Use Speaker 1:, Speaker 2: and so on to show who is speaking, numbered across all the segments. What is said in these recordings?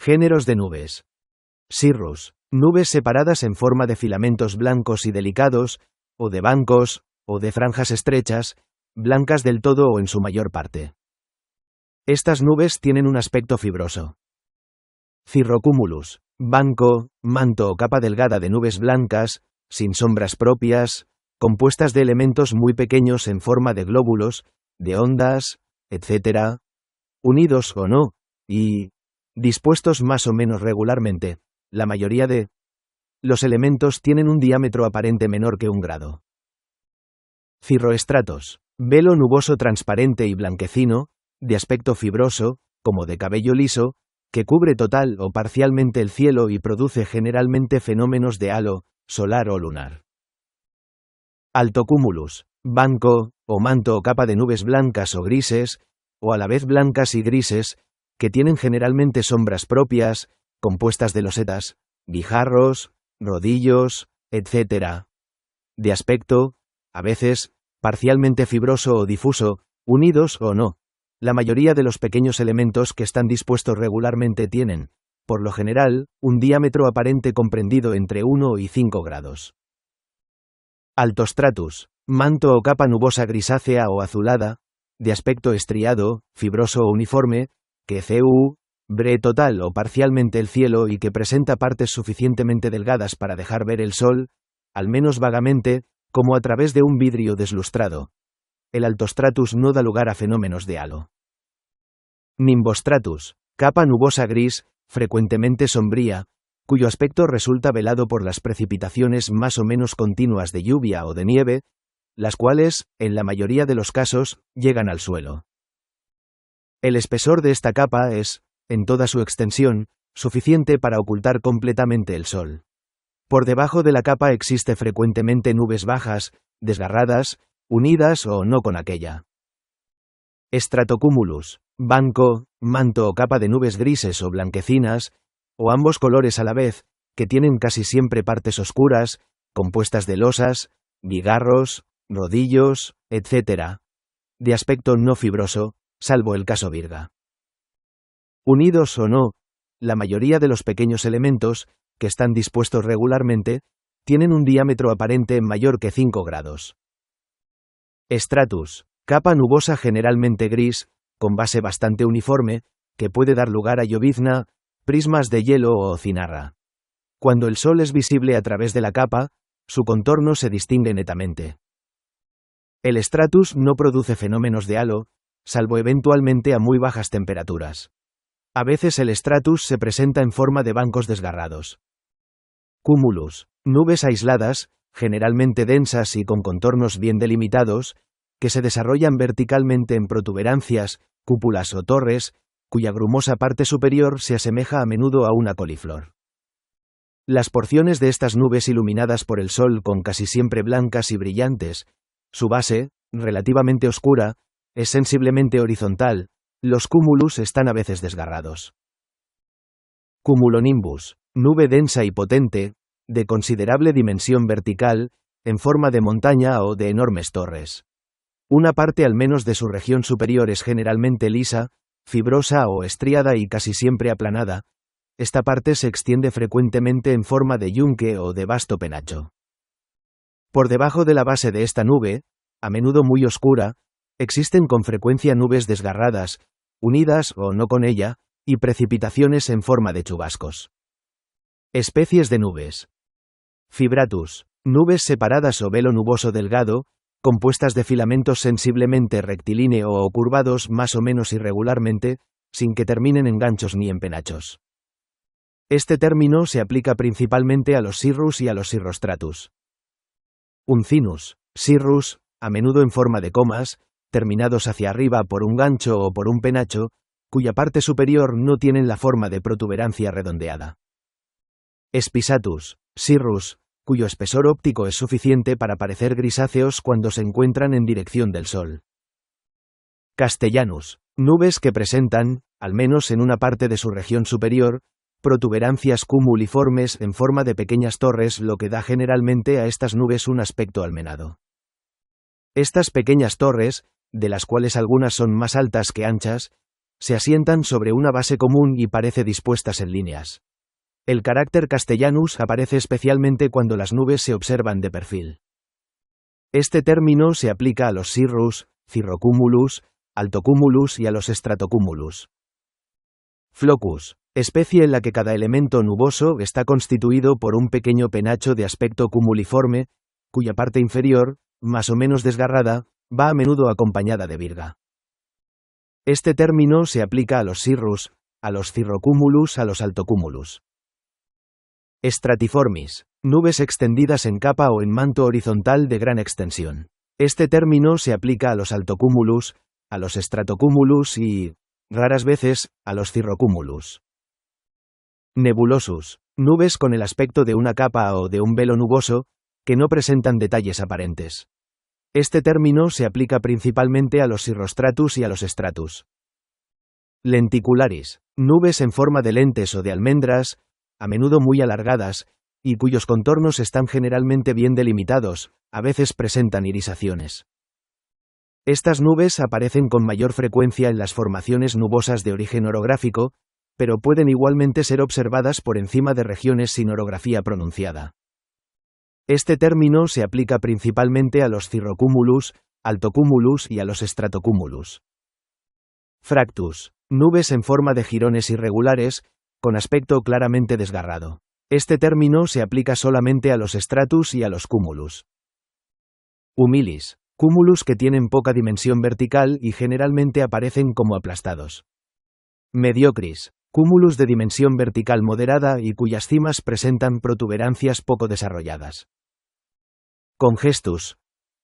Speaker 1: Géneros de nubes. Cirrus. Nubes separadas en forma de filamentos blancos y delicados, o de bancos, o de franjas estrechas, blancas del todo o en su mayor parte. Estas nubes tienen un aspecto fibroso. Cirrocumulus. Banco, manto o capa delgada de nubes blancas, sin sombras propias, compuestas de elementos muy pequeños en forma de glóbulos, de ondas, etc., unidos o no, y dispuestos más o menos regularmente. La mayoría de los elementos tienen un diámetro aparente menor que 1 grado. Cirroestratos. Velo nuboso transparente y blanquecino, de aspecto fibroso, como de cabello liso, que cubre total o parcialmente el cielo y produce generalmente fenómenos de halo, solar o lunar. Altocumulus. Banco, o manto o capa de nubes blancas o grises, o a la vez blancas y grises, que tienen generalmente sombras propias, compuestas de losetas, guijarros, rodillos, etc. De aspecto, a veces, parcialmente fibroso o difuso, unidos o no. La mayoría de los pequeños elementos que están dispuestos regularmente tienen, por lo general, un diámetro aparente comprendido entre 1 y 5 grados. Altostratus. Manto o capa nubosa grisácea o azulada, de aspecto estriado, fibroso o uniforme, que cubre total o parcialmente el cielo y que presenta partes suficientemente delgadas para dejar ver el sol, al menos vagamente, como a través de un vidrio deslustrado. El altostratus no da lugar a fenómenos de halo. Nimbostratus. Capa nubosa gris, frecuentemente sombría, cuyo aspecto resulta velado por las precipitaciones más o menos continuas de lluvia o de nieve, las cuales, en la mayoría de los casos, llegan al suelo. El espesor de esta capa es, en toda su extensión, suficiente para ocultar completamente el sol. Por debajo de la capa existe frecuentemente nubes bajas, desgarradas, unidas o no con aquella. Stratocumulus. Banco, manto o capa de nubes grises o blanquecinas, o ambos colores a la vez, que tienen casi siempre partes oscuras, compuestas de losas, bigarros, rodillos, etc. De aspecto no fibroso, salvo el caso virga. Unidos o no, la mayoría de los pequeños elementos, que están dispuestos regularmente, tienen un diámetro aparente mayor que 5 grados. Stratus. Capa nubosa generalmente gris, con base bastante uniforme, que puede dar lugar a llovizna, prismas de hielo o cinarra. Cuando el sol es visible a través de la capa, su contorno se distingue netamente. El stratus no produce fenómenos de halo, salvo eventualmente a muy bajas temperaturas. A veces el stratus se presenta en forma de bancos desgarrados. Cumulus. Nubes aisladas, generalmente densas y con contornos bien delimitados, que se desarrollan verticalmente en protuberancias, cúpulas o torres, cuya grumosa parte superior se asemeja a menudo a una coliflor. Las porciones de estas nubes iluminadas por el sol con casi siempre blancas y brillantes, su base, relativamente oscura, es sensiblemente horizontal, los cúmulus están a veces desgarrados. Cumulonimbus. Nube densa y potente, de considerable dimensión vertical, en forma de montaña o de enormes torres. Una parte al menos de su región superior es generalmente lisa, fibrosa o estriada y casi siempre aplanada. Esta parte se extiende frecuentemente en forma de yunque o de vasto penacho. Por debajo de la base de esta nube, a menudo muy oscura, existen con frecuencia nubes desgarradas, unidas o no con ella, y precipitaciones en forma de chubascos. Especies de nubes. Fibratus. Nubes separadas o velo nuboso delgado, compuestas de filamentos sensiblemente rectilíneo o curvados más o menos irregularmente, sin que terminen en ganchos ni en penachos. Este término se aplica principalmente a los cirrus y a los cirrostratus. Uncinus. Cirrus, a menudo en forma de comas, terminados hacia arriba por un gancho o por un penacho, cuya parte superior no tienen la forma de protuberancia redondeada. Spisatus. Cirrus, cuyo espesor óptico es suficiente para parecer grisáceos cuando se encuentran en dirección del sol. Castellanus. Nubes que presentan, al menos en una parte de su región superior, protuberancias cumuliformes en forma de pequeñas torres, lo que da generalmente a estas nubes un aspecto almenado. Estas pequeñas torres, de las cuales algunas son más altas que anchas, Se asientan sobre una base común y parece dispuestas en líneas. El carácter castellanus aparece especialmente cuando las nubes se observan de perfil. Este término se aplica a los cirrus, cirrocumulus, altocumulus y a los stratocumulus. Flocus, especie en la que cada elemento nuboso está constituido por un pequeño penacho de aspecto cumuliforme, cuya parte inferior, más o menos desgarrada, va a menudo acompañada de virga. Este término se aplica a los cirrus, a los cirrocumulus, a los altocumulus. Stratiformis, nubes extendidas en capa o en manto horizontal de gran extensión. Este término se aplica a los altocumulus, a los stratocumulus y, raras veces, a los cirrocumulus. Nebulosus, nubes con el aspecto de una capa o de un velo nuboso, que no presentan detalles aparentes. Este término se aplica principalmente a los cirrostratus y a los stratus. Lenticularis, nubes en forma de lentes o de almendras, a menudo muy alargadas, y cuyos contornos están generalmente bien delimitados, a veces presentan irisaciones. Estas nubes aparecen con mayor frecuencia en las formaciones nubosas de origen orográfico, pero pueden igualmente ser observadas por encima de regiones sin orografía pronunciada. Este término se aplica principalmente a los cirrocumulus, altocumulus y a los stratocumulus. Fractus, nubes en forma de jirones irregulares, con aspecto claramente desgarrado. Este término se aplica solamente a los stratus y a los cumulus. Humilis, cúmulus que tienen poca dimensión vertical y generalmente aparecen como aplastados. Mediocris, cúmulus de dimensión vertical moderada y cuyas cimas presentan protuberancias poco desarrolladas. Congestus,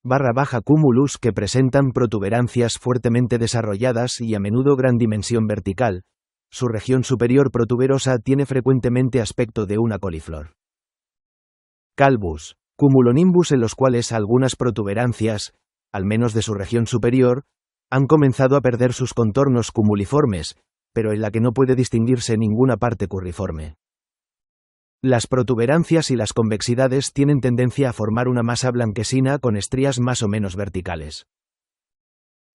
Speaker 1: _baja cúmulus que presentan protuberancias fuertemente desarrolladas y a menudo gran dimensión vertical. Su región superior protuberosa tiene frecuentemente aspecto de una coliflor. Calvus, cumulonimbus en los cuales algunas protuberancias, al menos de su región superior, han comenzado a perder sus contornos cumuliformes, pero en la que no puede distinguirse ninguna parte curriforme. Las protuberancias y las convexidades tienen tendencia a formar una masa blanquecina con estrías más o menos verticales.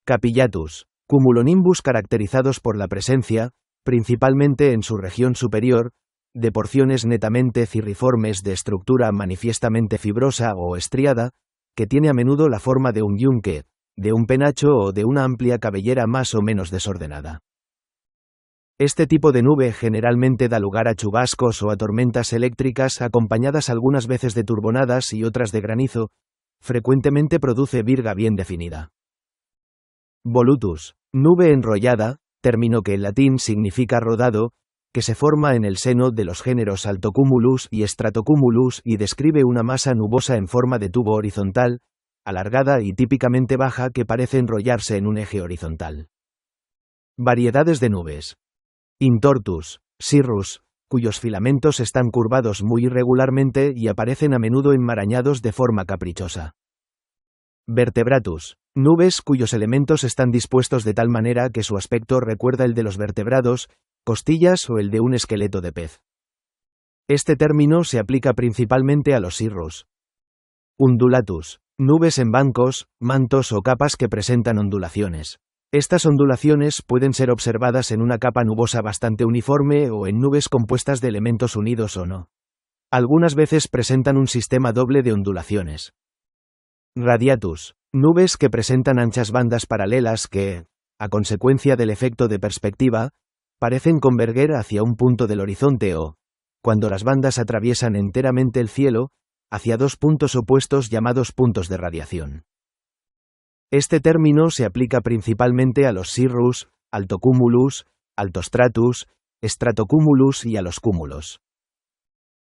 Speaker 1: Capillatus, cumulonimbus caracterizados por la presencia, principalmente en su región superior, de porciones netamente cirriformes de estructura manifiestamente fibrosa o estriada, que tiene a menudo la forma de un yunque, de un penacho o de una amplia cabellera más o menos desordenada. Este tipo de nube generalmente da lugar a chubascos o a tormentas eléctricas acompañadas algunas veces de turbonadas y otras de granizo, frecuentemente produce virga bien definida. Volutus, nube enrollada, término que en latín significa rodado, que se forma en el seno de los géneros altocumulus y stratocumulus y describe una masa nubosa en forma de tubo horizontal, alargada y típicamente baja que parece enrollarse en un eje horizontal. Variedades de nubes. Intortus, cirrus, cuyos filamentos están curvados muy irregularmente y aparecen a menudo enmarañados de forma caprichosa. Vertebratus, nubes cuyos elementos están dispuestos de tal manera que su aspecto recuerda el de los vertebrados, costillas o el de un esqueleto de pez. Este término se aplica principalmente a los cirrus. Undulatus, nubes en bancos, mantos o capas que presentan ondulaciones. Estas ondulaciones pueden ser observadas en una capa nubosa bastante uniforme o en nubes compuestas de elementos unidos o no. Algunas veces presentan un sistema doble de ondulaciones. Radiatus, nubes que presentan anchas bandas paralelas que, a consecuencia del efecto de perspectiva, parecen converger hacia un punto del horizonte o, cuando las bandas atraviesan enteramente el cielo, hacia dos puntos opuestos llamados puntos de radiación. Este término se aplica principalmente a los cirrus, altocumulus, altostratus, stratocumulus y a los cúmulos.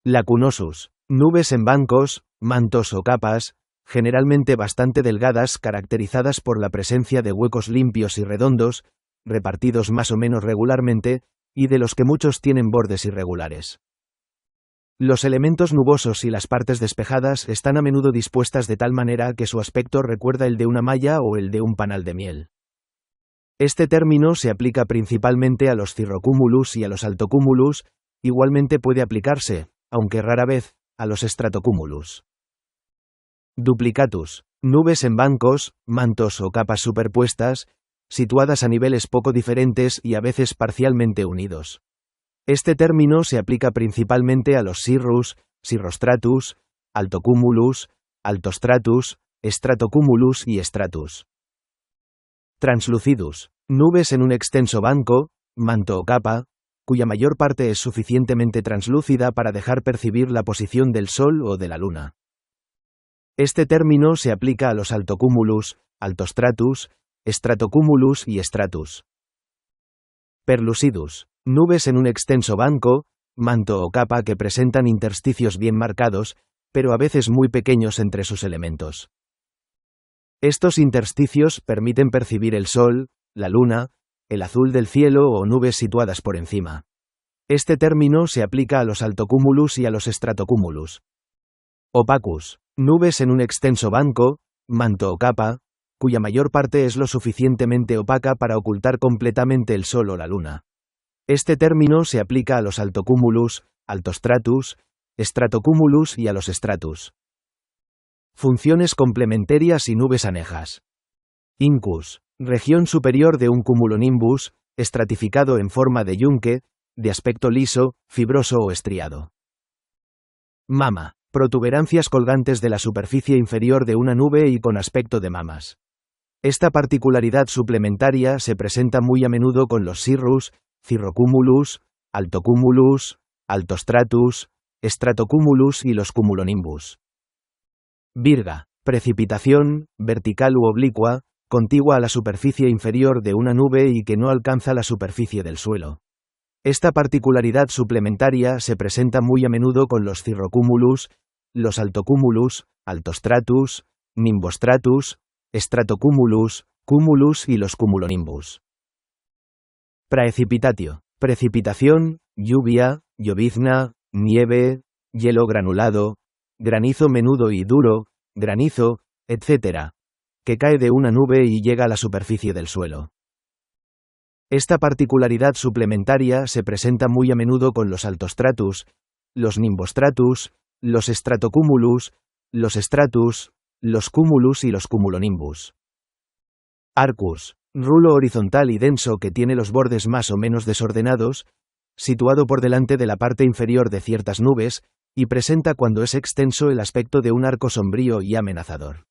Speaker 1: Lacunosus, nubes en bancos, mantos o capas, generalmente bastante delgadas caracterizadas por la presencia de huecos limpios y redondos, repartidos más o menos regularmente, y de los que muchos tienen bordes irregulares. Los elementos nubosos y las partes despejadas están a menudo dispuestas de tal manera que su aspecto recuerda el de una malla o el de un panal de miel. Este término se aplica principalmente a los cirrocumulus y a los altocumulus, igualmente puede aplicarse, aunque rara vez, a los stratocumulus. Duplicatus, nubes en bancos, mantos o capas superpuestas, situadas a niveles poco diferentes y a veces parcialmente unidos. Este término se aplica principalmente a los cirrus, cirrostratus, altocumulus, altostratus, stratocumulus y stratus. Translucidus. Nubes en un extenso banco, manto o capa, cuya mayor parte es suficientemente translúcida para dejar percibir la posición del Sol o de la Luna. Este término se aplica a los altocumulus, altostratus, stratocumulus y stratus. Perlucidus. Nubes en un extenso banco, manto o capa que presentan intersticios bien marcados, pero a veces muy pequeños entre sus elementos. Estos intersticios permiten percibir el Sol, la Luna, el azul del cielo o nubes situadas por encima. Este término se aplica a los altocumulus y a los stratocumulus. Opacus. Nubes en un extenso banco, manto o capa, cuya mayor parte es lo suficientemente opaca para ocultar completamente el Sol o la Luna. Este término se aplica a los altocumulus, altostratus, stratocumulus y a los stratus. Funciones complementarias y nubes anejas. Incus. Región superior de un cumulonimbus, estratificado en forma de yunque, de aspecto liso, fibroso o estriado. Mama. Protuberancias colgantes de la superficie inferior de una nube y con aspecto de mamas. Esta particularidad suplementaria se presenta muy a menudo con los cirrus, cirrocumulus, altocumulus, altostratus, stratocumulus y los cumulonimbus. Virga. Precipitación, vertical u oblicua, contigua a la superficie inferior de una nube y que no alcanza la superficie del suelo. Esta particularidad suplementaria se presenta muy a menudo con los cirrocumulus, los altocumulus, altostratus, nimbostratus, stratocumulus, cumulus y los cumulonimbus. Praecipitatio. Precipitación, lluvia, llovizna, nieve, hielo granulado, granizo menudo y duro, granizo, etc., que cae de una nube y llega a la superficie del suelo. Esta particularidad suplementaria se presenta muy a menudo con los altostratus, los nimbostratus, los stratocumulus, los stratus, los cumulus y los cumulonimbus. Arcus. Rulo horizontal y denso que tiene los bordes más o menos desordenados, situado por delante de la parte inferior de ciertas nubes, y presenta cuando es extenso el aspecto de un arco sombrío y amenazador.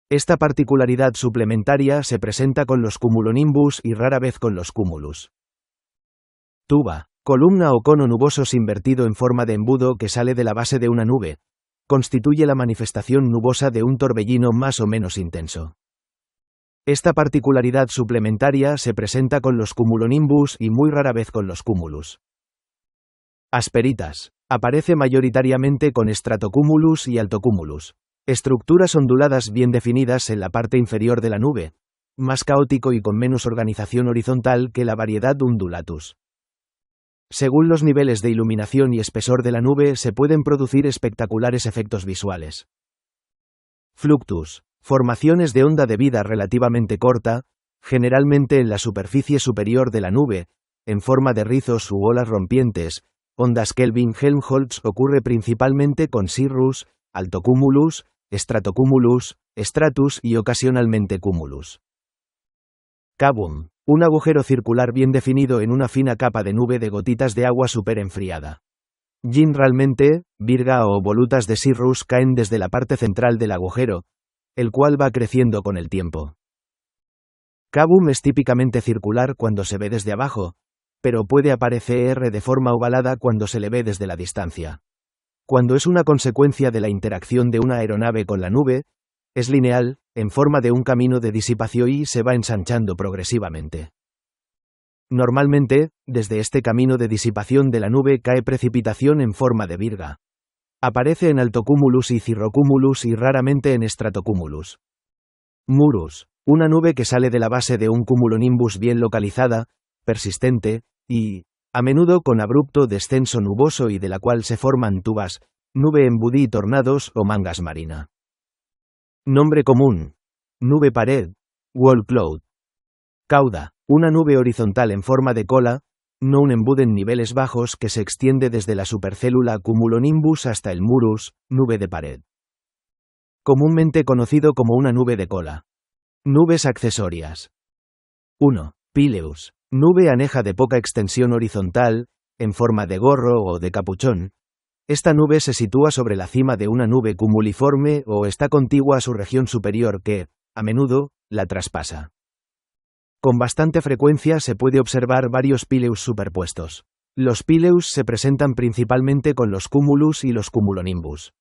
Speaker 1: Esta particularidad suplementaria se presenta con los cumulonimbus y rara vez con los cumulus. Tuba. Columna o cono nuboso invertido en forma de embudo que sale de la base de una nube. Constituye la manifestación nubosa de un torbellino más o menos intenso. Esta particularidad suplementaria se presenta con los cumulonimbus y muy rara vez con los cumulus. Asperitas. Aparece mayoritariamente con stratocumulus y altocumulus. Estructuras onduladas bien definidas en la parte inferior de la nube, más caótico y con menos organización horizontal que la variedad undulatus. Según los niveles de iluminación y espesor de la nube se pueden producir espectaculares efectos visuales. Fluctus. Formaciones de onda de vida relativamente corta, generalmente en la superficie superior de la nube, en forma de rizos u olas rompientes. Ondas Kelvin-Helmholtz ocurre principalmente con cirrus, altocumulus, stratocumulus, stratus y ocasionalmente cumulus. Cavum. Un agujero circular bien definido en una fina capa de nube de gotitas de agua superenfriada. Generalmente, virga o volutas de cirrus caen desde la parte central del agujero, el cual va creciendo con el tiempo. Cavum es típicamente circular cuando se ve desde abajo, pero puede aparecer de forma ovalada cuando se le ve desde la distancia. Cuando es una consecuencia de la interacción de una aeronave con la nube, es lineal, en forma de un camino de disipación y se va ensanchando progresivamente. Normalmente, desde este camino de disipación de la nube cae precipitación en forma de virga. Aparece en altocumulus y cirrocumulus y raramente en stratocumulus. Murus. Una nube que sale de la base de un cumulonimbus bien localizada, persistente, y, a menudo con abrupto descenso nuboso y de la cual se forman tubas, nube embudí tornados o mangas marina. Nombre común. Nube pared, wall cloud. Cauda. Una nube horizontal en forma de cola, no un embudo en niveles bajos que se extiende desde la supercélula cumulonimbus hasta el murus, nube de pared. Comúnmente conocido como una nube de cola. Nubes accesorias. 1. Pileus. Nube aneja de poca extensión horizontal, en forma de gorro o de capuchón. Esta nube se sitúa sobre la cima de una nube cumuliforme o está contigua a su región superior que, a menudo, la traspasa. Con bastante frecuencia se puede observar varios pileus superpuestos. Los pileus se presentan principalmente con los cumulus y los cumulonimbus.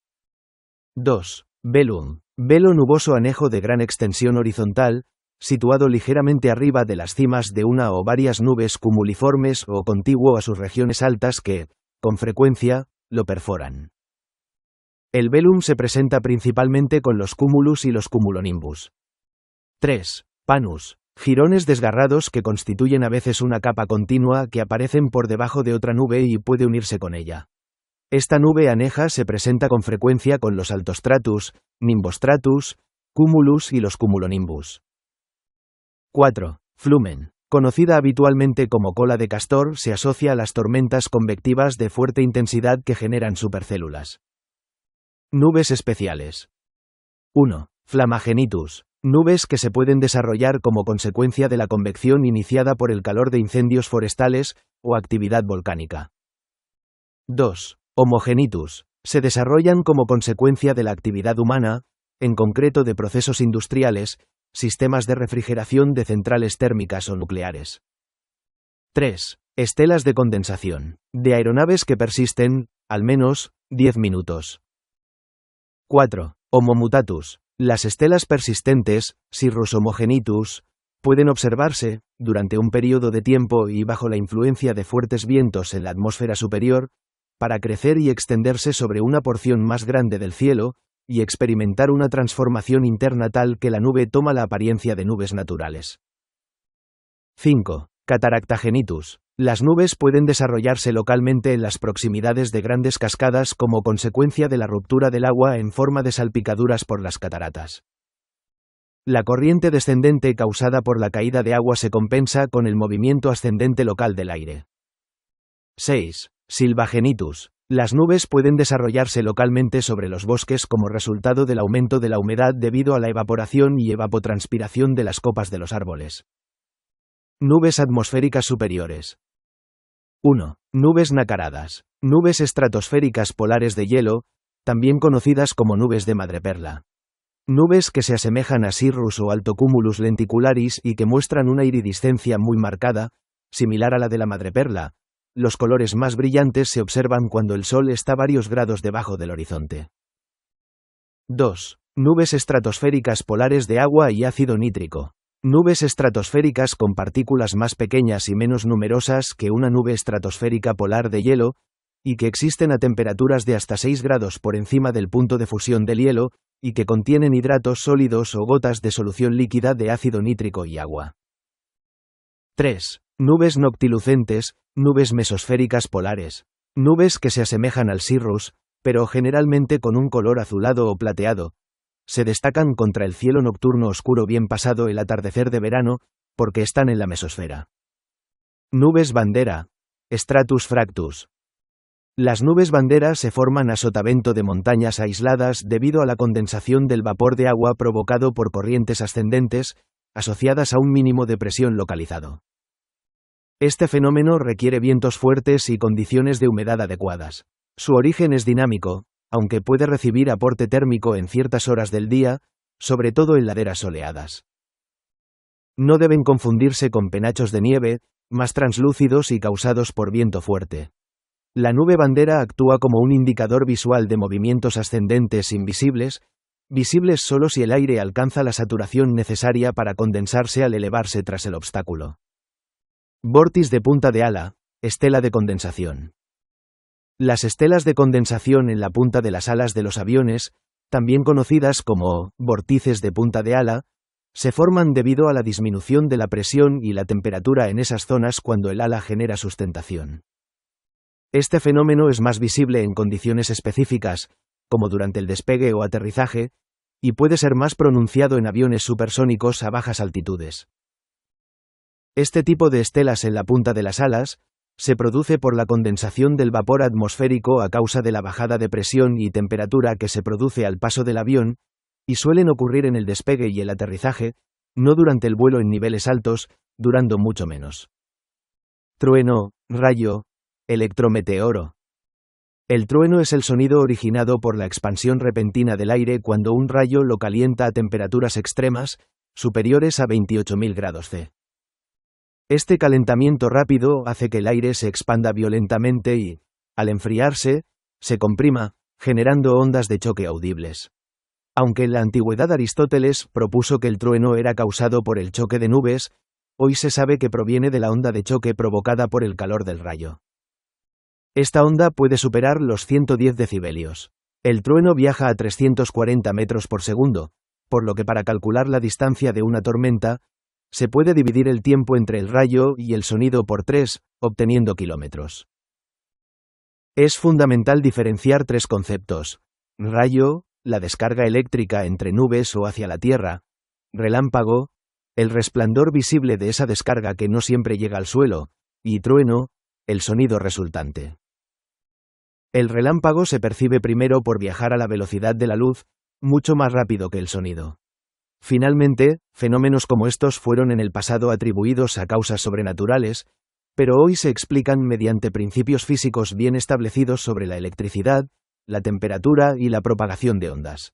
Speaker 1: 2. Velum. Velo nuboso anejo de gran extensión horizontal, situado ligeramente arriba de las cimas de una o varias nubes cumuliformes o contiguo a sus regiones altas que, con frecuencia, lo perforan. El velum se presenta principalmente con los cumulus y los cumulonimbus. 3. Panus. Jirones desgarrados que constituyen a veces una capa continua que aparecen por debajo de otra nube y puede unirse con ella. Esta nube aneja se presenta con frecuencia con los altostratus, nimbostratus, cumulus y los cumulonimbus. 4. Flumen. Conocida habitualmente como cola de castor, se asocia a las tormentas convectivas de fuerte intensidad que generan supercélulas. Nubes especiales. 1. Flamagenitus. Nubes que se pueden desarrollar como consecuencia de la convección iniciada por el calor de incendios forestales o actividad volcánica. 2. Homogenitus. Se desarrollan como consecuencia de la actividad humana, en concreto de procesos industriales, sistemas de refrigeración de centrales térmicas o nucleares. 3. Estelas de condensación. De aeronaves que persisten, al menos, 10 minutos. 4. Homomutatus. Las estelas persistentes, Cirrus homogenitus, pueden observarse, durante un periodo de tiempo y bajo la influencia de fuertes vientos en la atmósfera superior, para crecer y extenderse sobre una porción más grande del cielo, y experimentar una transformación interna tal que la nube toma la apariencia de nubes naturales. 5. Cataractagenitus. Las nubes pueden desarrollarse localmente en las proximidades de grandes cascadas como consecuencia de la ruptura del agua en forma de salpicaduras por las cataratas. La corriente descendente causada por la caída de agua se compensa con el movimiento ascendente local del aire. 6. Silvagenitus. Las nubes pueden desarrollarse localmente sobre los bosques como resultado del aumento de la humedad debido a la evaporación y evapotranspiración de las copas de los árboles. Nubes atmosféricas superiores. 1. Nubes nacaradas. Nubes estratosféricas polares de hielo, también conocidas como nubes de madreperla. Nubes que se asemejan a cirrus o altocumulus lenticularis y que muestran una iridiscencia muy marcada, similar a la de la madreperla. Los colores más brillantes se observan cuando el sol está varios grados debajo del horizonte. 2. Nubes estratosféricas polares de agua y ácido nítrico. Nubes estratosféricas con partículas más pequeñas y menos numerosas que una nube estratosférica polar de hielo, y que existen a temperaturas de hasta 6 grados por encima del punto de fusión del hielo, y que contienen hidratos sólidos o gotas de solución líquida de ácido nítrico y agua. 3. Nubes noctilucentes, nubes mesosféricas polares. Nubes que se asemejan al cirrus, pero generalmente con un color azulado o plateado. Se destacan contra el cielo nocturno oscuro bien pasado el atardecer de verano, porque están en la mesosfera. Nubes bandera. Stratus fractus. Las nubes bandera se forman a sotavento de montañas aisladas debido a la condensación del vapor de agua provocado por corrientes ascendentes, asociadas a un mínimo de presión localizado. Este fenómeno requiere vientos fuertes y condiciones de humedad adecuadas. Su origen es dinámico, aunque puede recibir aporte térmico en ciertas horas del día, sobre todo en laderas soleadas. No deben confundirse con penachos de nieve, más translúcidos y causados por viento fuerte. La nube bandera actúa como un indicador visual de movimientos ascendentes invisibles, visibles solo si el aire alcanza la saturación necesaria para condensarse al elevarse tras el obstáculo. Vórtice de punta de ala, estela de condensación. Las estelas de condensación en la punta de las alas de los aviones, también conocidas como vórtices de punta de ala, se forman debido a la disminución de la presión y la temperatura en esas zonas cuando el ala genera sustentación. Este fenómeno es más visible en condiciones específicas, como durante el despegue o aterrizaje, y puede ser más pronunciado en aviones supersónicos a bajas altitudes. Este tipo de estelas en la punta de las alas se produce por la condensación del vapor atmosférico a causa de la bajada de presión y temperatura que se produce al paso del avión, y suelen ocurrir en el despegue y el aterrizaje, no durante el vuelo en niveles altos, durando mucho menos. Trueno, rayo, electrometeoro. El trueno es el sonido originado por la expansión repentina del aire cuando un rayo lo calienta a temperaturas extremas, superiores a 28.000 grados C. Este calentamiento rápido hace que el aire se expanda violentamente y, al enfriarse, se comprima, generando ondas de choque audibles. Aunque en la antigüedad Aristóteles propuso que el trueno era causado por el choque de nubes, hoy se sabe que proviene de la onda de choque provocada por el calor del rayo. Esta onda puede superar los 110 decibelios. El trueno viaja a 340 metros por segundo, por lo que para calcular la distancia de una tormenta, se puede dividir el tiempo entre el rayo y el sonido por 3, obteniendo kilómetros. Es fundamental diferenciar tres conceptos: rayo, la descarga eléctrica entre nubes o hacia la tierra; relámpago, el resplandor visible de esa descarga que no siempre llega al suelo; y trueno, el sonido resultante. El relámpago se percibe primero por viajar a la velocidad de la luz, mucho más rápido que el sonido. Finalmente, fenómenos como estos fueron en el pasado atribuidos a causas sobrenaturales, pero hoy se explican mediante principios físicos bien establecidos sobre la electricidad, la temperatura y la propagación de ondas.